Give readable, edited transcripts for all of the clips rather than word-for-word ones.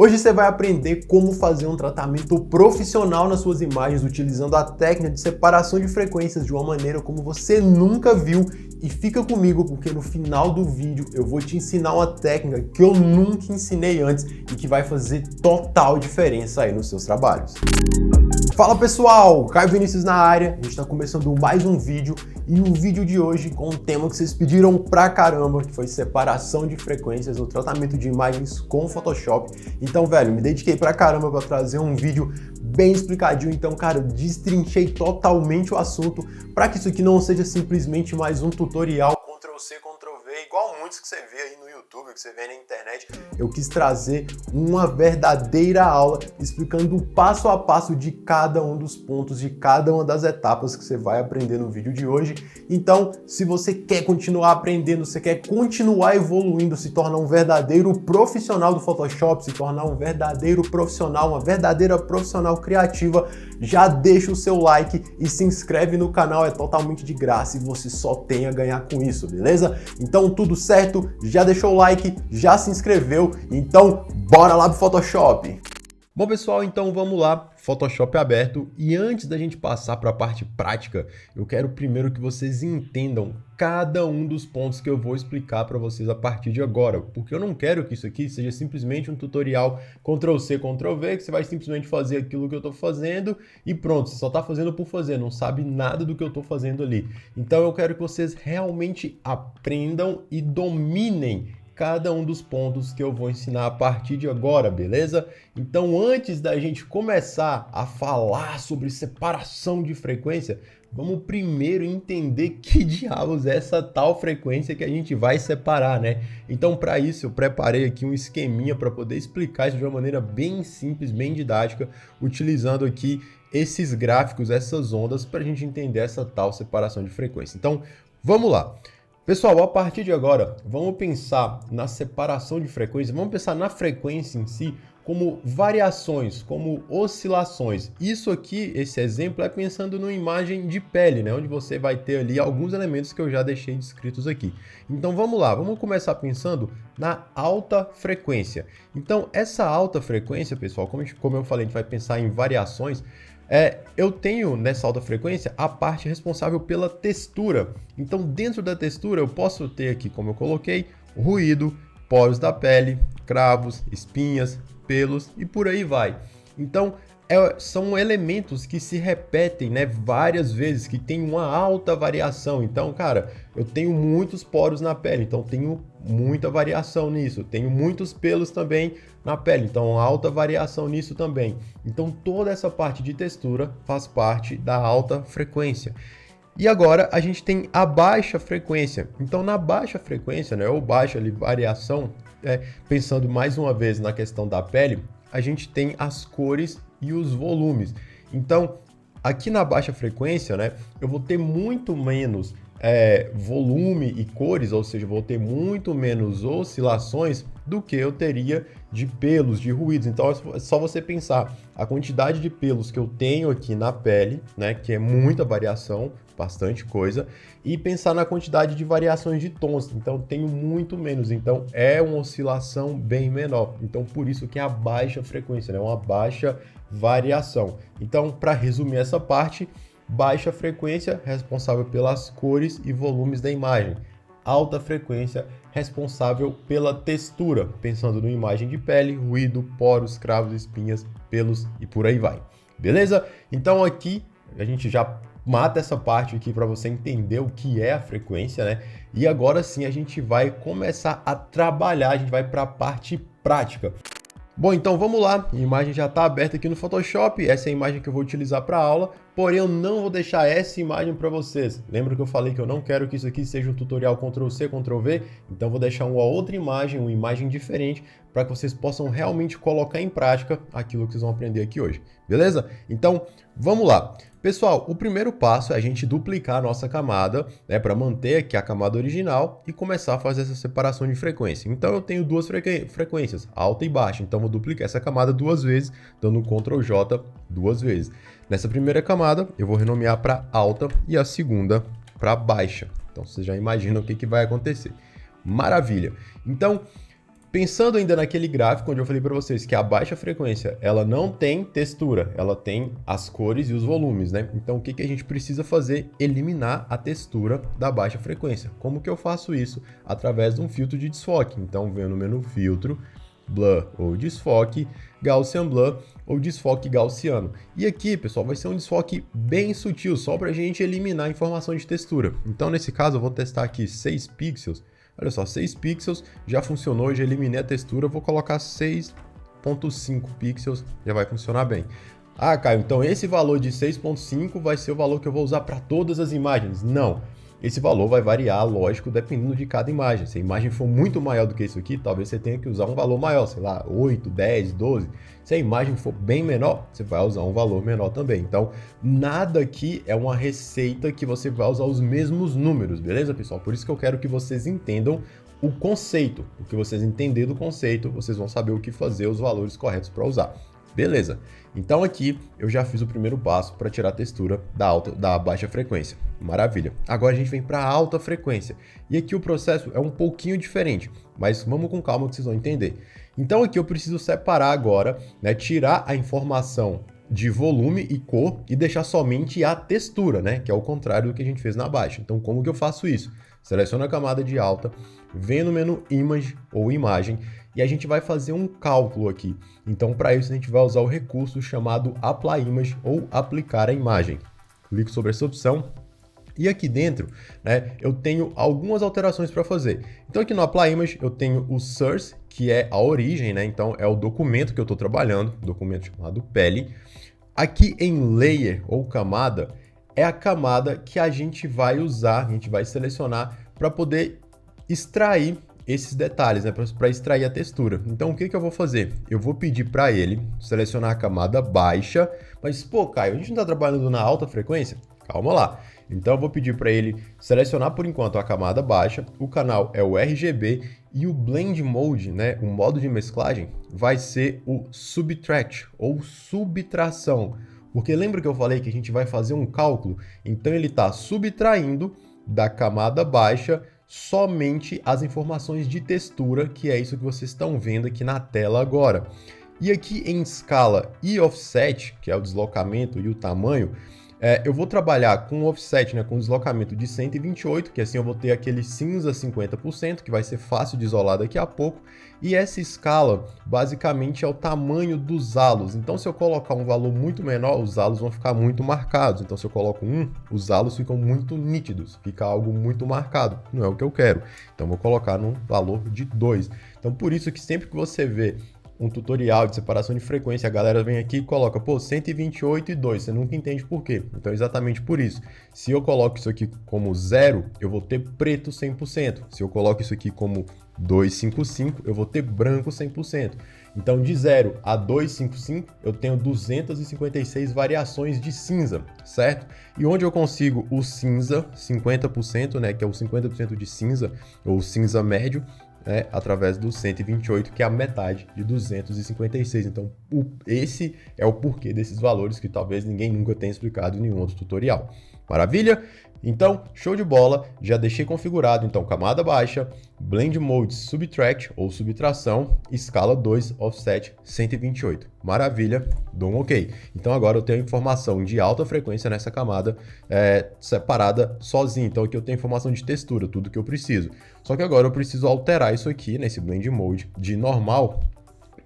Hoje você vai aprender como fazer um tratamento profissional nas suas imagens utilizando a técnica de separação de frequências de uma maneira como você nunca viu. E fica comigo porque no final do vídeo eu vou te ensinar uma técnica que eu nunca ensinei antes e que vai fazer total diferença aí nos seus trabalhos. Fala pessoal, Caio Vinícius na área, a gente está começando mais um vídeo e o vídeo de hoje com um tema que vocês pediram pra caramba, que foi separação de frequências no tratamento de imagens com Photoshop. Então, velho, me dediquei pra caramba para trazer um vídeo bem explicadinho, então, cara, eu destrinchei totalmente o assunto para que isso aqui não seja simplesmente mais um tutorial Ctrl+C, Ctrl+V, igual muitos que você vê aí no YouTube, que você vê na internet. Eu quis trazer uma verdadeira aula explicando o passo a passo de cada um dos pontos, de cada uma das etapas que você vai aprender no vídeo de hoje. Então, se você quer continuar aprendendo, você quer continuar evoluindo, se tornar um verdadeiro profissional do Photoshop, se tornar um verdadeiro profissional, uma verdadeira profissional criativa, já deixa o seu like e se inscreve no canal, é totalmente de graça e você só tem a ganhar com isso, beleza? Então tudo certo, já deixou o like, já se inscreveu, então bora lá pro Photoshop! Bom pessoal, então vamos lá, Photoshop aberto, e antes da gente passar para a parte prática, eu quero primeiro que vocês entendam cada um dos pontos que eu vou explicar para vocês a partir de agora, porque eu não quero que isso aqui seja simplesmente um tutorial Ctrl+C, Ctrl+V, que você vai simplesmente fazer aquilo que eu estou fazendo e pronto, você só está fazendo por fazer, não sabe nada do que eu estou fazendo ali. Então eu quero que vocês realmente aprendam e dominem cada um dos pontos que eu vou ensinar a partir de agora, beleza? Então, antes da gente começar a falar sobre separação de frequência, vamos primeiro entender que diabos é essa tal frequência que a gente vai separar, né? Então, para isso, eu preparei aqui um esqueminha para poder explicar isso de uma maneira bem simples, bem didática, utilizando aqui esses gráficos, essas ondas, para a gente entender essa tal separação de frequência. Então, vamos lá. Pessoal, a partir de agora, vamos pensar na separação de frequência, vamos pensar na frequência em si como variações, como oscilações. Isso aqui, esse exemplo, é pensando numa imagem de pele, né? Onde você vai ter ali alguns elementos que eu já deixei descritos aqui. Então vamos lá, vamos começar pensando na alta frequência. Então essa alta frequência, pessoal, como eu falei, a gente vai pensar em variações. Eu tenho nessa alta frequência a parte responsável pela textura. Então, dentro da textura, eu posso ter aqui, como eu coloquei, ruído, poros da pele, cravos, espinhas, pelos e por aí vai. Então, são elementos que se repetem, né, várias vezes, que tem uma alta variação. Então, cara, eu tenho muitos poros na pele, então tenho muita variação nisso. Tenho muitos pelos também na pele, então alta variação nisso também. Então, toda essa parte de textura faz parte da alta frequência. E agora a gente tem a baixa frequência. Então, na baixa frequência, né, ou baixa ali, variação, pensando mais uma vez na questão da pele, a gente tem as cores e os volumes. Então, aqui na baixa frequência, né, eu vou ter muito menos volume e cores, ou seja, vou ter muito menos oscilações do que eu teria de pelos, de ruídos. Então é só você pensar a quantidade de pelos que eu tenho aqui na pele, né, que é muita variação, bastante coisa, e pensar na quantidade de variações de tons. Então tenho muito menos, então é uma oscilação bem menor. Então por isso que é a baixa frequência, né, uma baixa variação. Então, para resumir essa parte, baixa frequência responsável pelas cores e volumes da imagem. Alta frequência responsável pela textura, pensando numa imagem de pele, ruído, poros, cravos, espinhas, pelos e por aí vai. Beleza? Então aqui a gente já mata essa parte aqui para você entender o que é a frequência, né? E agora sim a gente vai começar a trabalhar, a gente vai para a parte prática. Bom, então vamos lá, a imagem já está aberta aqui no Photoshop, essa é a imagem que eu vou utilizar para a aula, porém eu não vou deixar essa imagem para vocês. Lembra que eu falei que eu não quero que isso aqui seja um tutorial Ctrl+C, Ctrl+V? Então eu vou deixar uma outra imagem, uma imagem diferente, para que vocês possam realmente colocar em prática aquilo que vocês vão aprender aqui hoje, beleza? Então, vamos lá. Pessoal, o primeiro passo é a gente duplicar a nossa camada, né, para manter aqui a camada original e começar a fazer essa separação de frequência. Então eu tenho duas frequências, alta e baixa, então vou duplicar essa camada duas vezes, dando Ctrl+J duas vezes. Nessa primeira camada eu vou renomear para alta e a segunda para baixa. Então vocês já imaginam o que vai acontecer. Maravilha! Então, Pensando ainda naquele gráfico onde eu falei para vocês que a baixa frequência, ela não tem textura, ela tem as cores e os volumes, né? Então o que que a gente precisa fazer? Eliminar a textura da baixa frequência. Como que eu faço isso? Através de um filtro de desfoque. Então venho no menu filtro, blur ou desfoque, Gaussian blur ou desfoque gaussiano. E aqui, pessoal, vai ser um desfoque bem sutil, só para a gente eliminar a informação de textura. Então nesse caso eu vou testar aqui 6 pixels. Olha só, 6 pixels, já funcionou, já eliminei a textura, vou colocar 6.5 pixels, já vai funcionar bem. Ah, Caio, então esse valor de 6.5 vai ser o valor que eu vou usar para todas as imagens? Não. Esse valor vai variar, lógico, dependendo de cada imagem. Se a imagem for muito maior do que isso aqui, talvez você tenha que usar um valor maior, sei lá, 8, 10, 12. Se a imagem for bem menor, você vai usar um valor menor também. Então, nada aqui é uma receita que você vai usar os mesmos números, beleza, pessoal? Por isso que eu quero que vocês entendam o conceito. Porque vocês entendendo o conceito, vocês vão saber o que fazer, os valores corretos para usar. Beleza, então aqui eu já fiz o primeiro passo para tirar a textura da baixa frequência. Maravilha. Agora a gente vem para a alta frequência. E aqui o processo é um pouquinho diferente, mas vamos com calma que vocês vão entender. Então aqui eu preciso separar agora, né, tirar a informação de volume e cor e deixar somente a textura, né, que é o contrário do que a gente fez na baixa. Então como que eu faço isso? Seleciono a camada de alta, venho no menu Image ou Imagem, e a gente vai fazer um cálculo aqui. Então, para isso, a gente vai usar o recurso chamado Apply Image ou aplicar a imagem. Clico sobre essa opção e aqui dentro, né, eu tenho algumas alterações para fazer. Então, aqui no Apply Image, eu tenho o Source, que é a origem, né? Então, é o documento que eu estou trabalhando, documento chamado pele. Aqui em Layer ou camada, é a camada que a gente vai usar, a gente vai selecionar para poder extrair esses detalhes, né, para extrair a textura. Então, o que que eu vou fazer? Eu vou pedir para ele selecionar a camada baixa, mas, pô, Caio, a gente não está trabalhando na alta frequência? Calma lá. Então, eu vou pedir para ele selecionar, por enquanto, a camada baixa, o canal é o RGB e o Blend Mode, né, o modo de mesclagem, vai ser o Subtract ou subtração. Porque lembra que eu falei que a gente vai fazer um cálculo? Então, ele está subtraindo da camada baixa somente as informações de textura, que é isso que vocês estão vendo aqui na tela agora. E aqui em escala e offset, que é o deslocamento e o tamanho, eu vou trabalhar com offset, né, com deslocamento de 128, que assim eu vou ter aquele cinza 50%, que vai ser fácil de isolar daqui a pouco. E essa escala, basicamente, é o tamanho dos halos. Então, se eu colocar um valor muito menor, os halos vão ficar muito marcados. Então, se eu coloco 1, os halos ficam muito nítidos, fica algo muito marcado. Não é o que eu quero. Então, vou colocar num valor de 2. Então, por isso que sempre que você vê um tutorial de separação de frequência, a galera vem aqui e coloca, pô, 128 e 2, você nunca entende por quê. Então, exatamente por isso. Se eu coloco isso aqui como 0, eu vou ter preto 100%. Se eu coloco isso aqui como 255, eu vou ter branco 100%. Então, de 0 a 255, eu tenho 256 variações de cinza, certo? E onde eu consigo o cinza, 50%, né, que é o 50% de cinza, ou cinza médio, através do 128, que é a metade de 256. Então, esse é o porquê desses valores que talvez ninguém nunca tenha explicado em nenhum outro tutorial. Maravilha? Então, show de bola, já deixei configurado, então, camada baixa, Blend Mode Subtract ou subtração, escala 2, offset 128. Maravilha, dou um OK. Então, agora eu tenho informação de alta frequência nessa camada separada sozinha. Então, aqui eu tenho informação de textura, tudo que eu preciso. Só que agora eu preciso alterar isso aqui, nesse Blend Mode de normal,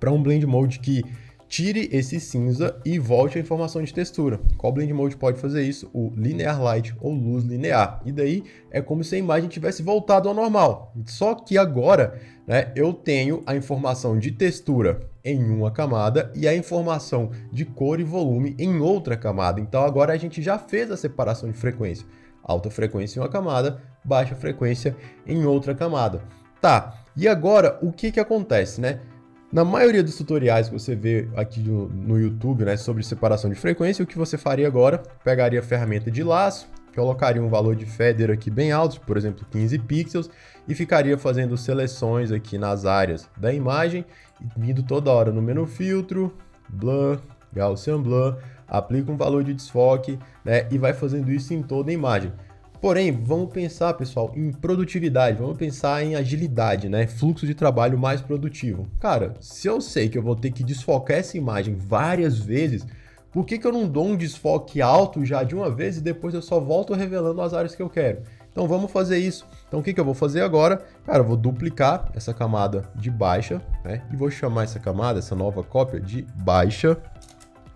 para um Blend Mode que tire esse cinza e volte a informação de textura. Qual Blend Mode pode fazer isso? O Linear Light ou luz linear. E daí é como se a imagem tivesse voltado ao normal. Só que agora, né, eu tenho a informação de textura em uma camada e a informação de cor e volume em outra camada. Então agora a gente já fez a separação de frequência. Alta frequência em uma camada, baixa frequência em outra camada. Tá, e agora o que acontece, né? Na maioria dos tutoriais que você vê aqui no YouTube, né, sobre separação de frequência, o que você faria agora? Pegaria a ferramenta de laço, colocaria um valor de feather aqui bem alto, por exemplo, 15 pixels, e ficaria fazendo seleções aqui nas áreas da imagem, vindo toda hora no menu filtro, blur, Gaussian blur, aplica um valor de desfoque, né, e vai fazendo isso em toda a imagem. Porém, vamos pensar, pessoal, em produtividade, vamos pensar em agilidade, né? Fluxo de trabalho mais produtivo. Cara, se eu sei que eu vou ter que desfocar essa imagem várias vezes, por que eu não dou um desfoque alto já de uma vez e depois eu só volto revelando as áreas que eu quero? Então vamos fazer isso. Então o que eu vou fazer agora? Cara, eu vou duplicar essa camada de baixa, né? E vou chamar essa camada, essa nova cópia, de baixa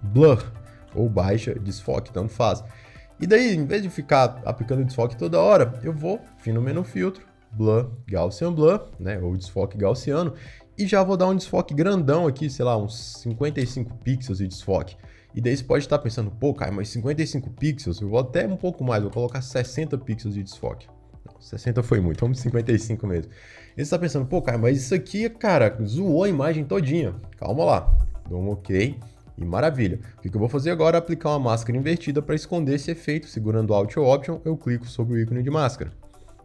blur, ou baixa desfoque, tanto faz. E daí, em vez de ficar aplicando desfoque toda hora, eu vou vir no menu filtro, blur, Gaussian blur, né, ou desfoque gaussiano, e já vou dar um desfoque grandão aqui, sei lá, uns 55 pixels de desfoque. E daí você pode estar pensando, pô, cara, mas 55 pixels, eu vou até um pouco mais, vou colocar 60 pixels de desfoque. Não, 60 foi muito, vamos 55 mesmo. E você está pensando, pô, cara, mas isso aqui, cara, zoou a imagem todinha. Calma lá, dou um ok. E maravilha. O que eu vou fazer agora é aplicar uma máscara invertida para esconder esse efeito. Segurando Alt ou Option, eu clico sobre o ícone de máscara.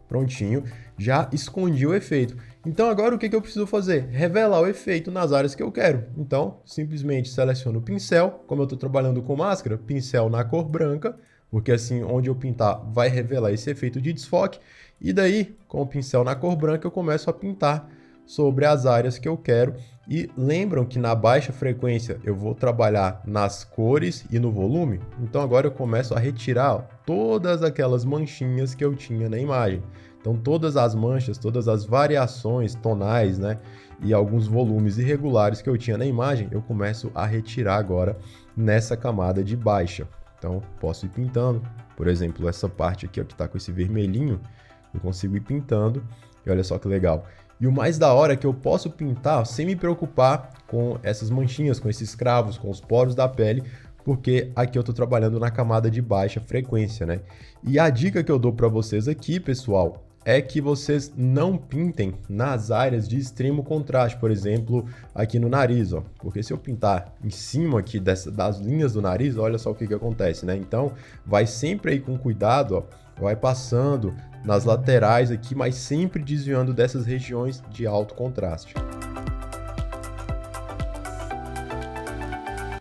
Prontinho, já escondi o efeito. Então agora o que eu preciso fazer? Revelar o efeito nas áreas que eu quero. Então, simplesmente seleciono o pincel. Como eu estou trabalhando com máscara, pincel na cor branca, porque assim, onde eu pintar vai revelar esse efeito de desfoque. E daí, com o pincel na cor branca, eu começo a pintar sobre as áreas que eu quero. E lembram que na baixa frequência eu vou trabalhar nas cores e no volume? Então agora eu começo a retirar todas aquelas manchinhas que eu tinha na imagem. Então todas as manchas, todas as variações tonais, né, e alguns volumes irregulares que eu tinha na imagem, eu começo a retirar agora nessa camada de baixa. Então posso ir pintando, por exemplo, essa parte aqui ó, que está com esse vermelhinho, eu consigo ir pintando e olha só que legal. E o mais da hora é que eu posso pintar sem me preocupar com essas manchinhas, com esses cravos, com os poros da pele, porque aqui eu estou trabalhando na camada de baixa frequência, né? E a dica que eu dou para vocês aqui, pessoal, é que vocês não pintem nas áreas de extremo contraste, por exemplo, aqui no nariz, ó. Porque se eu pintar em cima aqui das linhas do nariz, olha só o que acontece, né? Então, vai sempre aí com cuidado, ó, vai passando nas laterais aqui, mas sempre desviando dessas regiões de alto contraste.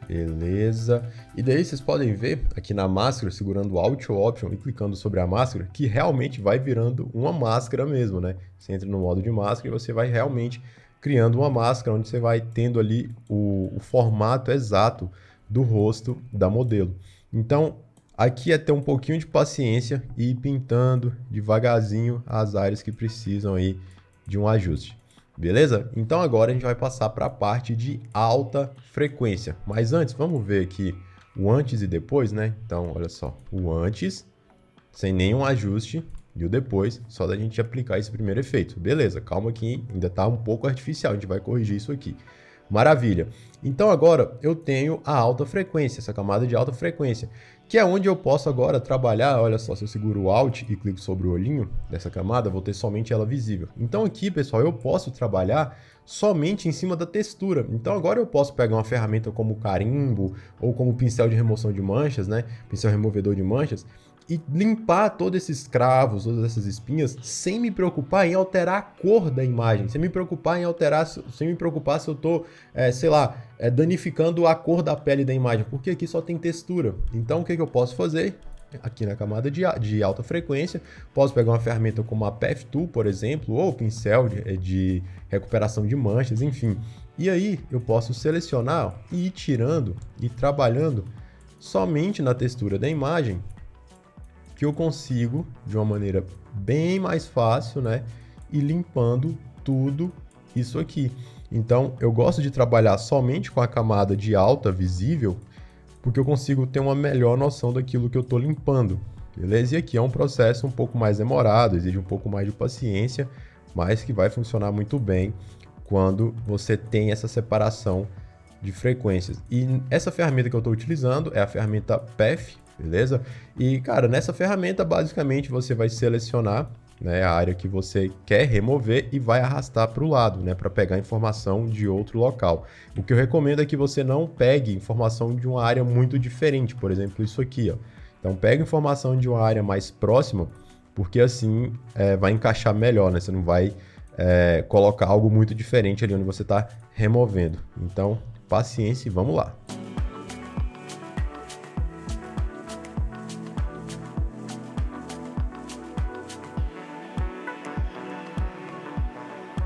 Beleza. E daí vocês podem ver aqui na máscara, segurando Alt ou Option e clicando sobre a máscara, que realmente vai virando uma máscara mesmo, né? Você entra no modo de máscara e você vai realmente criando uma máscara, onde você vai tendo ali o formato exato do rosto da modelo. Então, aqui é ter um pouquinho de paciência e ir pintando devagarzinho as áreas que precisam aí de um ajuste. Beleza? Então agora a gente vai passar para a parte de alta frequência. Mas antes, vamos ver aqui o antes e depois, né? Então, olha só, o antes, sem nenhum ajuste, e o depois, só da gente aplicar esse primeiro efeito. Beleza, calma que ainda está um pouco artificial, a gente vai corrigir isso aqui. Maravilha. Então agora eu tenho a alta frequência, essa camada de alta frequência, que é onde eu posso agora trabalhar. Olha só, se eu seguro o Alt e clico sobre o olhinho dessa camada, vou ter somente ela visível. Então aqui, pessoal, eu posso trabalhar somente em cima da textura. Então agora eu posso pegar uma ferramenta como o carimbo ou como o pincel de remoção de manchas, né? Pincel removedor de manchas, e limpar todos esses cravos, todas essas espinhas, sem me preocupar em alterar a cor da imagem, sem me preocupar em alterar, sem me preocupar se eu estou, sei lá, danificando a cor da pele da imagem, porque aqui só tem textura. Então o que eu posso fazer? Aqui na camada de alta frequência, posso pegar uma ferramenta como a Path Tool, por exemplo, ou pincel de recuperação de manchas, enfim. E aí eu posso selecionar e ir tirando e trabalhando somente na textura da imagem, que eu consigo, de uma maneira bem mais fácil, né, e limpando tudo isso aqui. Então, eu gosto de trabalhar somente com a camada de alta visível, porque eu consigo ter uma melhor noção daquilo que eu estou limpando, beleza? E aqui é um processo um pouco mais demorado, exige um pouco mais de paciência, mas que vai funcionar muito bem quando você tem essa separação de frequências. E essa ferramenta que eu estou utilizando é a ferramenta Path, beleza? E, cara, nessa ferramenta, basicamente, você vai selecionar, né, a área que você quer remover e vai arrastar para o lado, né, para pegar informação de outro local. O que eu recomendo é que você não pegue informação de uma área muito diferente, por exemplo, isso aqui, ó. Então, pega informação de uma área mais próxima, porque assim vai encaixar melhor, né? Você não vai colocar algo muito diferente ali onde você está removendo. Então, paciência e vamos lá.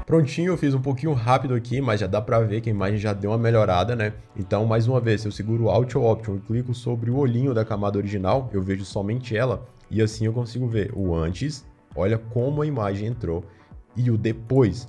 Prontinho, eu fiz um pouquinho rápido aqui, mas já dá pra ver que a imagem já deu uma melhorada, né? Então, mais uma vez, se eu seguro o Alt ou Option e clico sobre o olhinho da camada original, eu vejo somente ela, e assim eu consigo ver o antes, olha como a imagem entrou, e o depois.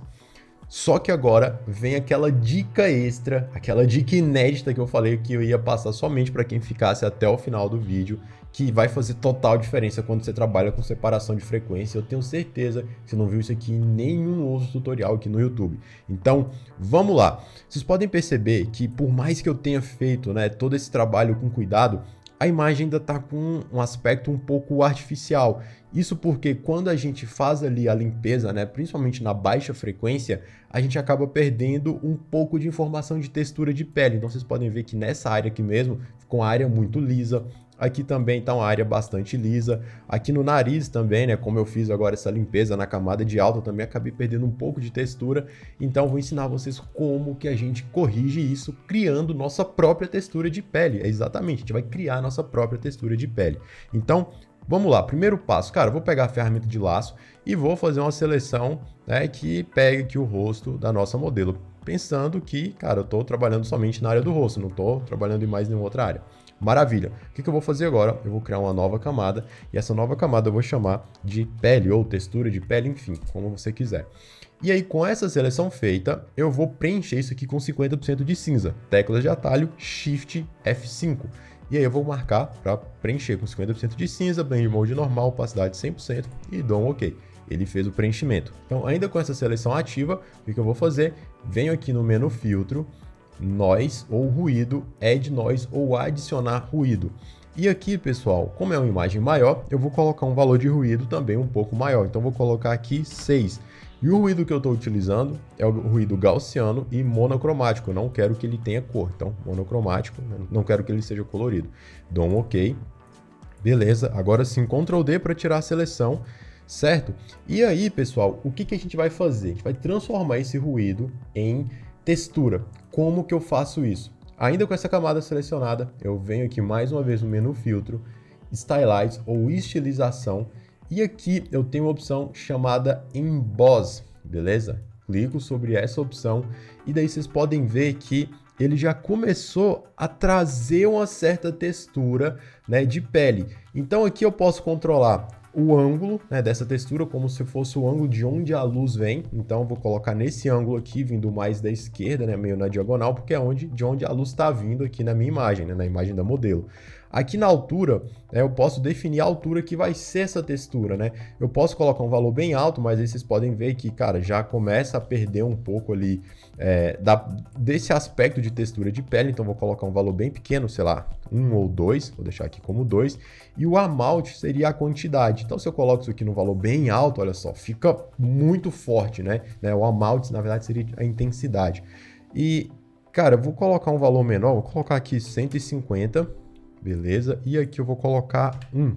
Só que agora vem aquela dica extra, aquela dica inédita que eu falei que eu ia passar somente para quem ficasse até o final do vídeo, que vai fazer total diferença quando você trabalha com separação de frequência. Eu tenho certeza que você não viu isso aqui em nenhum outro tutorial aqui no YouTube. Então, vamos lá. Vocês podem perceber que por mais que eu tenha feito, né, todo esse trabalho com cuidado, a imagem ainda está com um aspecto um pouco artificial. Isso porque quando a gente faz ali a limpeza, né, principalmente na baixa frequência, a gente acaba perdendo um pouco de informação de textura de pele. Então vocês podem ver que nessa área aqui mesmo ficou uma área muito lisa. Aqui também está uma área bastante lisa. Aqui no nariz também, né, como eu fiz agora essa limpeza na camada de alta, também acabei perdendo um pouco de textura. Então vou ensinar vocês como que a gente corrige isso criando nossa própria textura de pele. Exatamente, a gente vai criar nossa própria textura de pele. Então, vamos lá, primeiro passo, cara, eu vou pegar a ferramenta de laço e vou fazer uma seleção, né, que pegue aqui o rosto da nossa modelo. Pensando que, cara, eu estou trabalhando somente na área do rosto, não estou trabalhando em mais nenhuma outra área. Maravilha. O que eu vou fazer agora? Eu vou criar uma nova camada e essa nova camada eu vou chamar de pele ou textura de pele, enfim, como você quiser. E aí, com essa seleção feita, eu vou preencher isso aqui com 50% de cinza. Teclas de atalho, Shift F5. E aí eu vou marcar para preencher com 50% de cinza, Blend Mode normal, opacidade 100% e dou um OK. Ele fez o preenchimento. Então, ainda com essa seleção ativa, o que eu vou fazer? Venho aqui no menu filtro, Noise ou ruído, Add Noise ou adicionar ruído. E aqui, pessoal, como é uma imagem maior, eu vou colocar um valor de ruído também um pouco maior. Então, vou colocar aqui 6. E o ruído que eu estou utilizando é o ruído gaussiano e monocromático. Eu não quero que ele tenha cor. Então, monocromático, não quero que ele seja colorido. Dou um OK. Beleza. Agora sim, Ctrl D para tirar a seleção, certo? E aí, pessoal, o que a gente vai fazer? A gente vai transformar esse ruído em textura. Como que eu faço isso? Ainda com essa camada selecionada, eu venho aqui mais uma vez no menu filtro, Stylize ou estilização, e aqui eu tenho uma opção chamada Emboss, beleza? Clico sobre essa opção e daí vocês podem ver que ele já começou a trazer uma certa textura, né, de pele. Então aqui eu posso controlar o ângulo, né, dessa textura como se fosse o ângulo de onde a luz vem. Então eu vou colocar nesse ângulo aqui, vindo mais da esquerda, né, meio na diagonal, porque é de onde a luz está vindo aqui na minha imagem, né, na imagem da modelo. Aqui na altura, eu posso definir a altura que vai ser essa textura, né? Eu posso colocar um valor bem alto, mas aí vocês podem ver que, cara, já começa a perder um pouco ali desse aspecto de textura de pele. Então vou colocar um valor bem pequeno, sei lá, 1 ou 2, vou deixar aqui como 2. E o amount seria a quantidade. Então se eu coloco isso aqui no valor bem alto, olha só, fica muito forte, né? O amount, na verdade, seria a intensidade. E, cara, eu vou colocar um valor menor, vou colocar aqui 150. Beleza, e aqui eu vou colocar 1.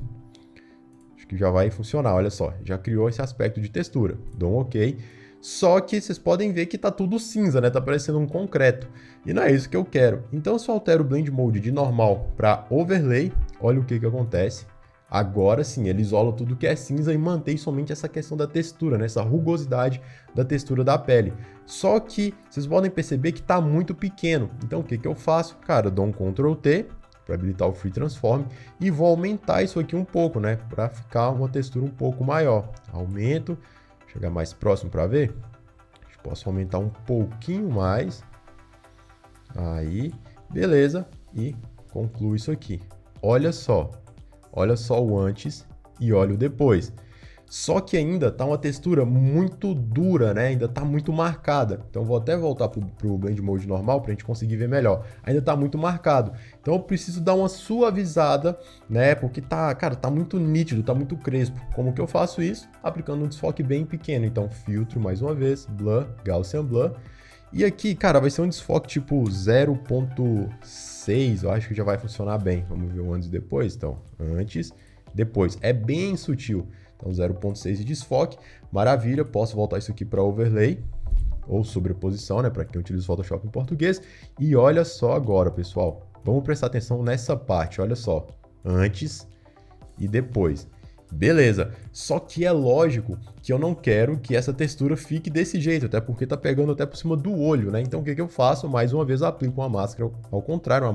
Acho que já vai funcionar, olha só. Já criou esse aspecto de textura. Dou um OK. Só que vocês podem ver que tá tudo cinza, né? Tá parecendo um concreto. E não é isso que eu quero. Então, se eu altero o Blend Mode de normal para Overlay, olha o que acontece. Agora sim, ele isola tudo que é cinza e mantém somente essa questão da textura, né? Essa rugosidade da textura da pele. Só que vocês podem perceber que tá muito pequeno. Então, o que eu faço? Cara, eu dou um Ctrl T para habilitar o Free Transform e vou aumentar isso aqui um pouco, né, para ficar uma textura um pouco maior. Aumento, chegar mais próximo para ver. Posso aumentar um pouquinho mais. Aí, beleza, e concluo isso aqui. Olha só o antes e olha o depois. Só que ainda tá uma textura muito dura, né? Ainda tá muito marcada. Então vou até voltar pro Blend Mode normal pra gente conseguir ver melhor. Ainda tá muito marcado. Então eu preciso dar uma suavizada, né? Porque tá, cara, tá muito nítido, tá muito crespo. Como que eu faço isso? Aplicando um desfoque bem pequeno. Então filtro mais uma vez, Blur, Gaussian Blur. E aqui, cara, vai ser um desfoque tipo 0.6, eu acho que já vai funcionar bem. Vamos ver o antes e depois. Então, antes, depois. É bem sutil. Então 0.6 de desfoque, maravilha, posso voltar isso aqui para overlay, ou sobreposição, né, para quem utiliza o Photoshop em português. E olha só agora, pessoal, vamos prestar atenção nessa parte, olha só, antes e depois. Beleza, só que é lógico que eu não quero que essa textura fique desse jeito, até porque tá pegando até por cima do olho, né? Então o que eu faço? Mais uma vez aplico uma máscara ao contrário,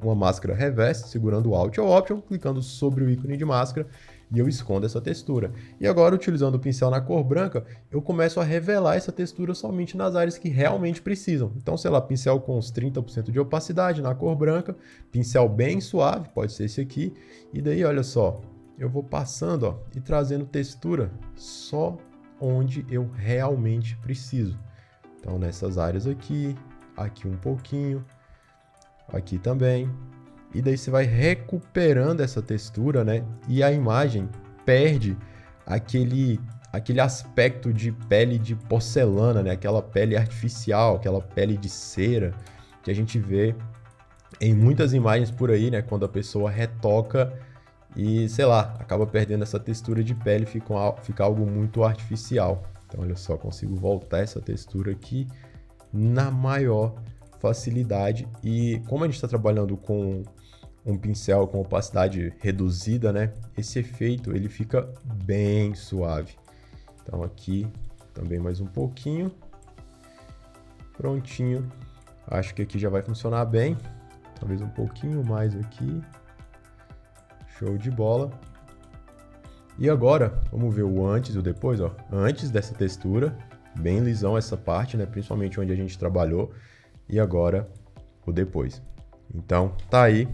uma máscara reverse, segurando o Alt ou Option, clicando sobre o ícone de máscara e eu escondo essa textura. E agora, utilizando o pincel na cor branca, eu começo a revelar essa textura somente nas áreas que realmente precisam. Então, sei lá, pincel com uns 30% de opacidade na cor branca, pincel bem suave, pode ser esse aqui, e daí, olha só, eu vou passando, ó, e trazendo textura só onde eu realmente preciso. Então, nessas áreas aqui, aqui um pouquinho, aqui também. E daí você vai recuperando essa textura, né? E a imagem perde aquele aspecto de pele de porcelana, né? Aquela pele artificial, aquela pele de cera que a gente vê em muitas imagens por aí, né? Quando a pessoa retoca e, sei lá, acaba perdendo essa textura de pele, fica algo muito artificial. Então, olha só, consigo voltar essa textura aqui na maior facilidade. E como a gente está trabalhando com um pincel com opacidade reduzida, né? Esse efeito, ele fica bem suave. Então, aqui também mais um pouquinho. Prontinho. Acho que aqui já vai funcionar bem. Talvez um pouquinho mais aqui. Show de bola. E agora, vamos ver o antes e o depois, ó. Antes dessa textura, bem lisão essa parte, né? Principalmente onde a gente trabalhou. E agora, o depois. Então, tá aí.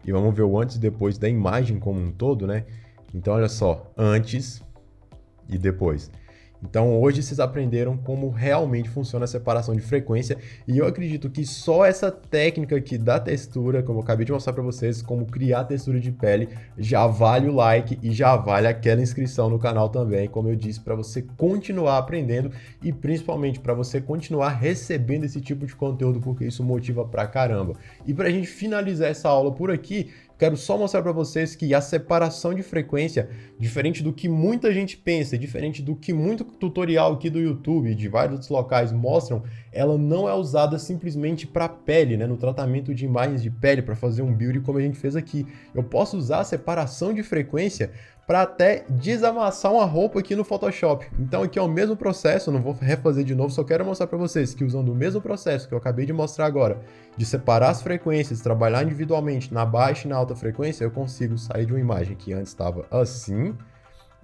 E vamos ver o antes e depois da imagem como um todo, né? Então, olha só, antes e depois. Então, hoje vocês aprenderam como realmente funciona a separação de frequência e eu acredito que só essa técnica aqui da textura, como eu acabei de mostrar para vocês, como criar textura de pele, já vale o like e já vale aquela inscrição no canal também, como eu disse, para você continuar aprendendo e principalmente para você continuar recebendo esse tipo de conteúdo, porque isso motiva pra caramba. E para a gente finalizar essa aula por aqui, quero só mostrar para vocês que a separação de frequência, diferente do que muita gente pensa, diferente do que muito tutorial aqui do YouTube e de vários outros locais mostram, ela não é usada simplesmente para pele, né? No tratamento de imagens de pele, para fazer um build como a gente fez aqui. Eu posso usar a separação de frequência para até desamassar uma roupa aqui no Photoshop. Então aqui é o mesmo processo, não vou refazer de novo, só quero mostrar para vocês que usando o mesmo processo que eu acabei de mostrar agora, de separar as frequências, trabalhar individualmente na baixa e na alta frequência, eu consigo sair de uma imagem que antes estava assim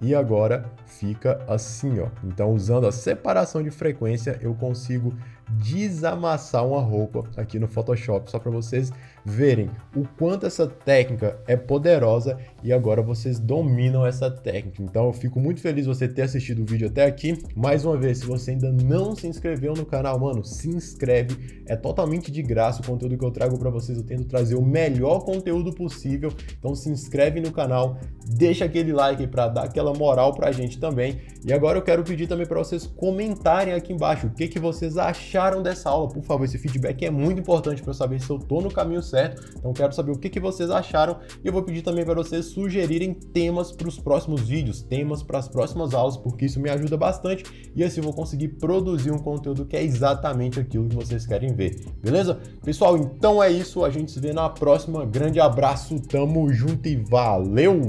e agora fica assim, ó. Então usando a separação de frequência, eu consigo desamassar uma roupa aqui no Photoshop, só para vocês verem o quanto essa técnica é poderosa e agora vocês dominam essa técnica. Então eu fico muito feliz de você ter assistido o vídeo até aqui. Mais uma vez, se você ainda não se inscreveu no canal, mano, se inscreve, é totalmente de graça o conteúdo que eu trago para vocês, eu tento trazer o melhor conteúdo possível, então se inscreve no canal, deixa aquele like aí para dar aquela moral pra gente também. E agora eu quero pedir também para vocês comentarem aqui embaixo o que vocês acharam dessa aula, por favor, esse feedback é muito importante para eu saber se eu tô no caminho certo, então quero saber o que vocês acharam e eu vou pedir também para vocês sugerirem temas para os próximos vídeos, temas para as próximas aulas, porque isso me ajuda bastante e assim eu vou conseguir produzir um conteúdo que é exatamente aquilo que vocês querem ver, beleza? Pessoal, então é isso, a gente se vê na próxima, grande abraço, tamo junto e valeu!